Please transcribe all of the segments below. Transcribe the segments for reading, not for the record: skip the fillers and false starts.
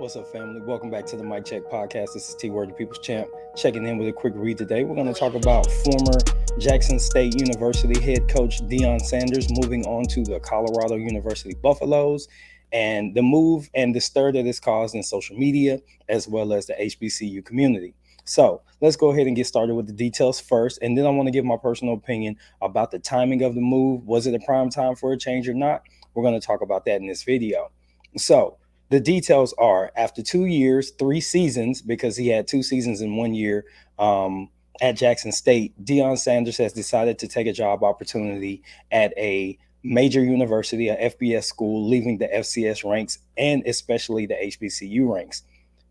What's up, family? Welcome back to the Mic Check Podcast. This is T Word, the People's Champ, checking in with a quick read today. We're going to talk about former Jackson State University head coach Deion Sanders moving on to the Colorado University Buffaloes, and the move and the stir that it's caused in social media as well as the HBCU community. So let's go ahead and get started with the details first, and then I want to give my personal opinion about the timing of the move. Was it a prime time for a change or not? We're going to talk about that in this video. So the details are after 2 years, 3 seasons, because he had 2 seasons in 1 year at Jackson State, Deion Sanders has decided to take a job opportunity at a major university, a FBS school, leaving the FCS ranks and especially the HBCU ranks.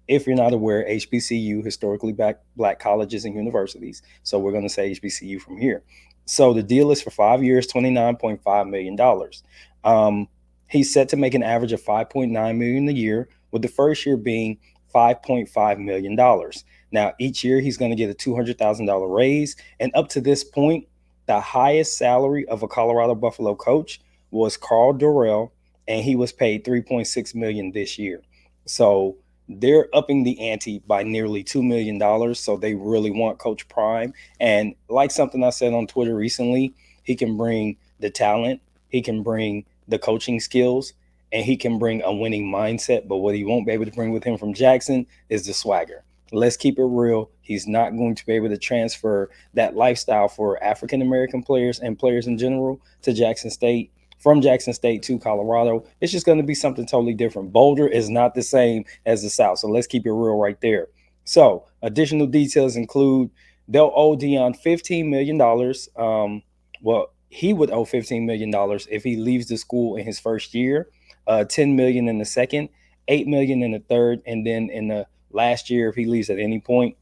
If you're not aware, HBCU, historically black colleges and universities. So we're going to say HBCU from here. So the deal is for 5 years, $29.5 million. He's set to make an average of 5.9 million a year, with the first year being $5.5 million. Now, each year he's going to get a $200,000 raise. And up to this point, the highest salary of a Colorado Buffalo coach was Carl Dorrell, and he was paid 3.6 million this year. So they're upping the ante by nearly $2 million. So they really want Coach Prime. And like something I said on Twitter recently, he can bring the talent, he can bring the coaching skills, and he can bring a winning mindset. But what he won't be able to bring with him from Jackson is the swagger. Let's keep it real. He's not going to be able to transfer that lifestyle for African American players and players in general to Jackson State. From Jackson State to Colorado, it's just going to be something totally different. Boulder is not the same as the South. So let's keep it real right there. So additional details include they'll owe Deion $15 million. He would owe $15 million if he leaves the school in his first year, $10 million in the second, $8 million in the third, and then in the last year, if he leaves at any point,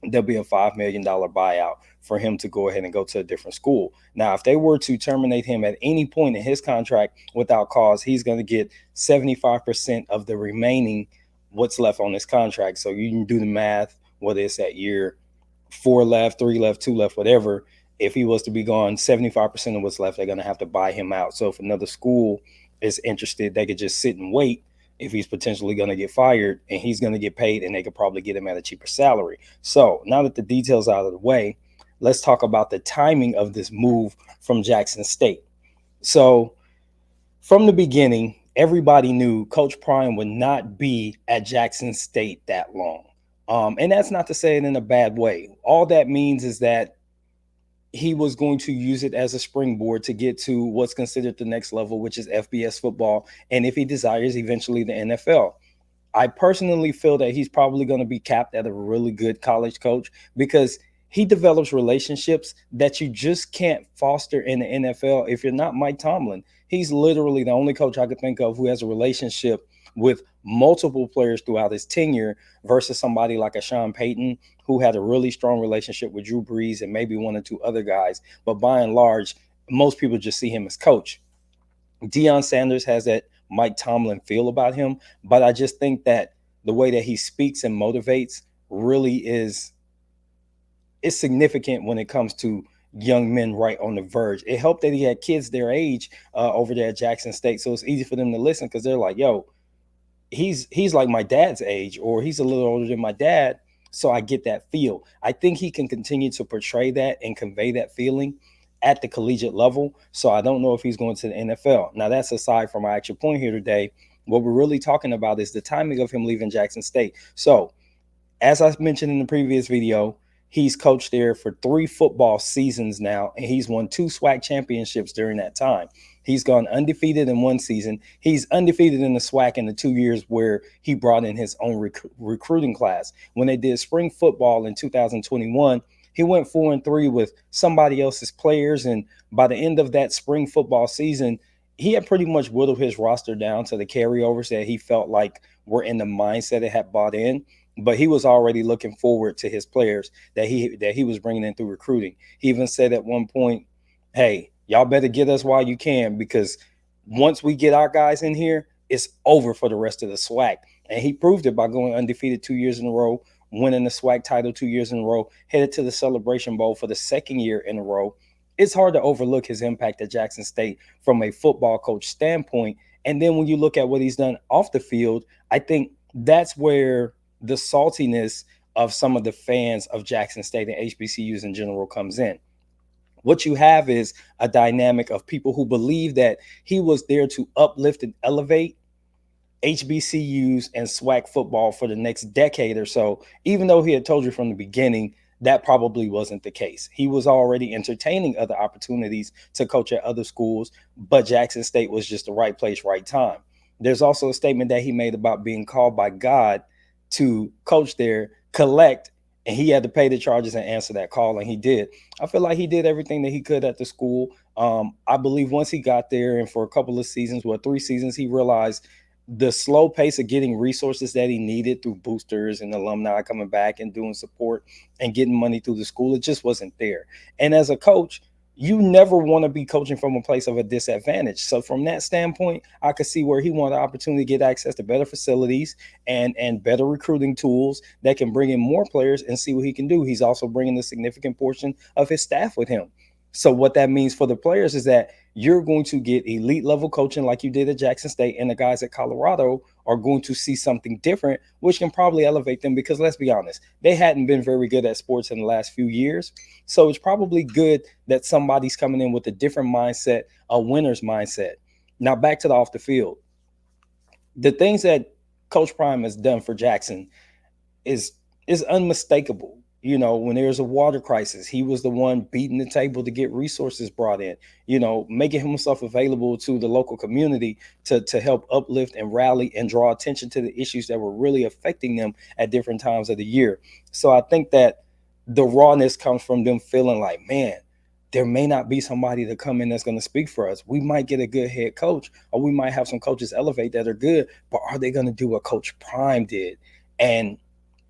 there'll be a $5 million buyout for him to go ahead and go to a different school. Now, if they were to terminate him at any point in his contract without cause, he's going to get 75% of the remaining what's left on his contract. So you can do the math, whether it's at year 4 left, 3 left, 2 left, whatever. If he was to be gone, 75% of what's left, they're going to have to buy him out. So if another school is interested, they could just sit and wait if he's potentially going to get fired, and he's going to get paid, and they could probably get him at a cheaper salary. So now that the details are out of the way, let's talk about the timing of this move from Jackson State. So from the beginning, everybody knew Coach Prime would not be at Jackson State that long. And that's not to say it in a bad way. All that means is that he was going to use it as a springboard to get to what's considered the next level, which is FBS football. And if he desires, eventually the NFL. I personally feel that he's probably going to be capped at a really good college coach because he develops relationships that you just can't foster in the NFL if you're not Mike Tomlin. He's literally the only coach I could think of who has a relationship with multiple players throughout his tenure versus somebody like a Sean Payton who had a really strong relationship with Drew Brees and maybe one or two other guys. But by and large, most people just see him as coach. Deion Sanders has that Mike Tomlin feel about him, but I just think that the way that he speaks and motivates really is significant when it comes to young men right on the verge. It helped that he had kids their age over there at Jackson State, so it's easy for them to listen because they're like, "Yo, he's like my dad's age, or he's a little older than my dad." So I get that feel. I think he can continue to portray that and convey that feeling at the collegiate level. So I don't know if he's going to the NFL. Now, that's aside from my actual point here today. What we're really talking about is the timing of him leaving Jackson State. So, as I mentioned in the previous video, he's coached there for 3 football seasons now, and he's won 2 SWAC championships during that time. He's gone undefeated in 1 season. He's undefeated in the SWAC in the 2 years where he brought in his own recruiting class. When they did spring football in 2021, he went 4-3 with somebody else's players, and by the end of that spring football season, he had pretty much whittled his roster down to the carryovers that he felt like were in the mindset it had bought in. But he was already looking forward to his players that he was bringing in through recruiting. He even said at one point, "Hey, y'all better get us while you can, because once we get our guys in here, it's over for the rest of the SWAC." And he proved it by going undefeated 2 years in a row, winning the SWAC title 2 years in a row, headed to the Celebration Bowl for the second year in a row. It's hard to overlook his impact at Jackson State from a football coach standpoint. And then when you look at what he's done off the field, I think That's where the saltiness of some of the fans of Jackson State and HBCUs in general comes in. What you have is a dynamic of people who believe that he was there to uplift and elevate HBCUs and SWAC football for the next decade or so, even though he had told you from the beginning that probably wasn't the case. He was already entertaining other opportunities to coach at other schools, but Jackson State was just the right place, right time. There's also a statement that he made about being called by God to coach there, collect, and he had to pay the charges and answer that call, and he did. I feel like he did everything that he could at the school. I believe once he got there, and for a couple of seasons, 3 seasons, he realized the slow pace of getting resources that he needed through boosters and alumni coming back and doing support and getting money through the school, it just wasn't there. And as a coach, you never want to be coaching from a place of a disadvantage. So from that standpoint, I could see where he wanted the opportunity to get access to better facilities and better recruiting tools that can bring in more players and see what he can do. He's also bringing a significant portion of his staff with him. So what that means for the players is that you're going to get elite level coaching like you did at Jackson State, and the guys at Colorado are going to see something different, which can probably elevate them because let's be honest, they hadn't been very good at sports in the last few years. So it's probably good that somebody's coming in with a different mindset, a winner's mindset. Now back to the off the field. The things that Coach Prime has done for Jackson is is unmistakable. You know, when there's a water crisis, he was the one beating the table to get resources brought in, making himself available to the local community to help uplift and rally and draw attention to the issues that were really affecting them at different times of the year. So I think that the rawness comes from them feeling like, man, there may not be somebody to come in that's going to speak for us. We might get a good head coach, or we might have some coaches elevate that are good, but are they going to do what Coach Prime did? And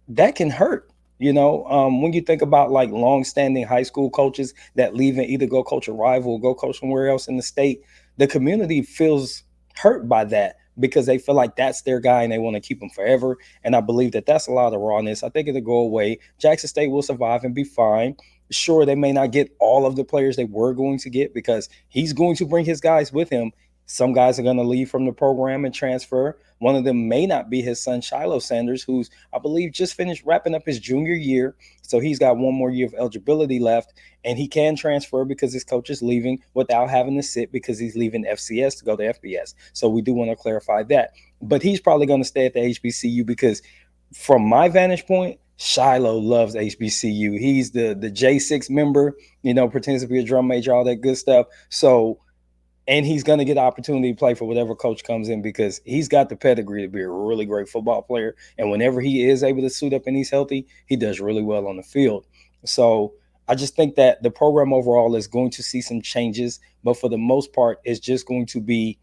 that can hurt. When you think about like long-standing high school coaches that leave and either go coach a rival or go coach somewhere else in the state, the community feels hurt by that because they feel like that's their guy and they want to keep him forever. And I believe that that's a lot of rawness. I think it'll go away. Jackson State will survive and be fine. Sure, they may not get all of the players they were going to get because he's going to bring his guys with him. Some guys are going to leave from the program and transfer. One of them may not be his son, Shiloh Sanders, who's, I believe, just finished wrapping up his junior year. So he's got one more year of eligibility left, and he can transfer because his coach is leaving without having to sit because he's leaving FCS to go to FBS. So we do want to clarify that. But he's probably going to stay at the HBCU because from my vantage point, Shiloh loves HBCU. He's the J6 member, pretends to be a drum major, all that good stuff. So and he's going to get an opportunity to play for whatever coach comes in because he's got the pedigree to be a really great football player. And whenever he is able to suit up and he's healthy, he does really well on the field. So I just think that the program overall is going to see some changes, but for the most part, it's just going to be,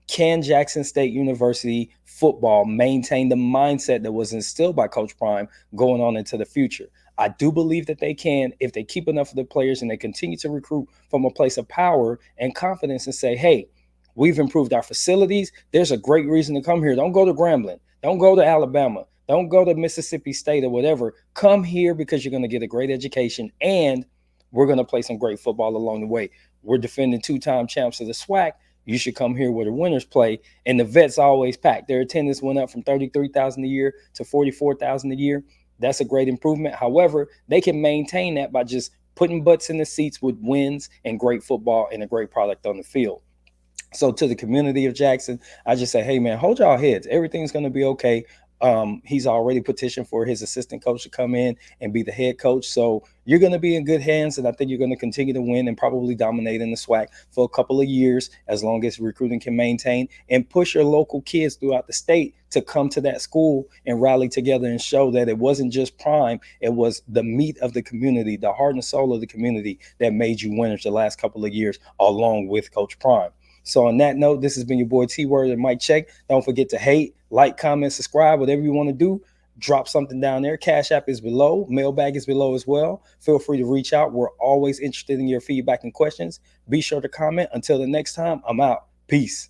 can Jackson State University football maintain the mindset that was instilled by Coach Prime going on into the future? I do believe that they can if they keep enough of the players and they continue to recruit from a place of power and confidence and say, hey, we've improved our facilities. There's a great reason to come here. Don't go to Grambling. Don't go to Alabama. Don't go to Mississippi State or whatever. Come here because you're going to get a great education and we're going to play some great football along the way. We're defending two-time champs of the SWAC. You should come here where the winners play. And the vets always packed. Their attendance went up from 33,000 a year to 44,000 a year. That's a great improvement. However, they can maintain that by just putting butts in the seats with wins and great football and a great product on the field. So to the community of Jackson, I just say, hey, man, hold y'all heads. Everything's going to be okay. He's already petitioned for his assistant coach to come in and be the head coach. So you're going to be in good hands, and I think you're going to continue to win and probably dominate in the SWAC for a couple of years as long as recruiting can maintain and push your local kids throughout the state to come to that school and rally together and show that it wasn't just Prime. It was the meat of the community, the heart and soul of the community that made you winners the last couple of years along with Coach Prime. So on that note, this has been your boy T-Word and Mike Check. Don't forget to hate, like, comment, subscribe, whatever you want to do. Drop something down there. Cash App is below. Mailbag is below as well. Feel free to reach out. We're always interested in your feedback and questions. Be sure to comment. Until the next time, I'm out. Peace.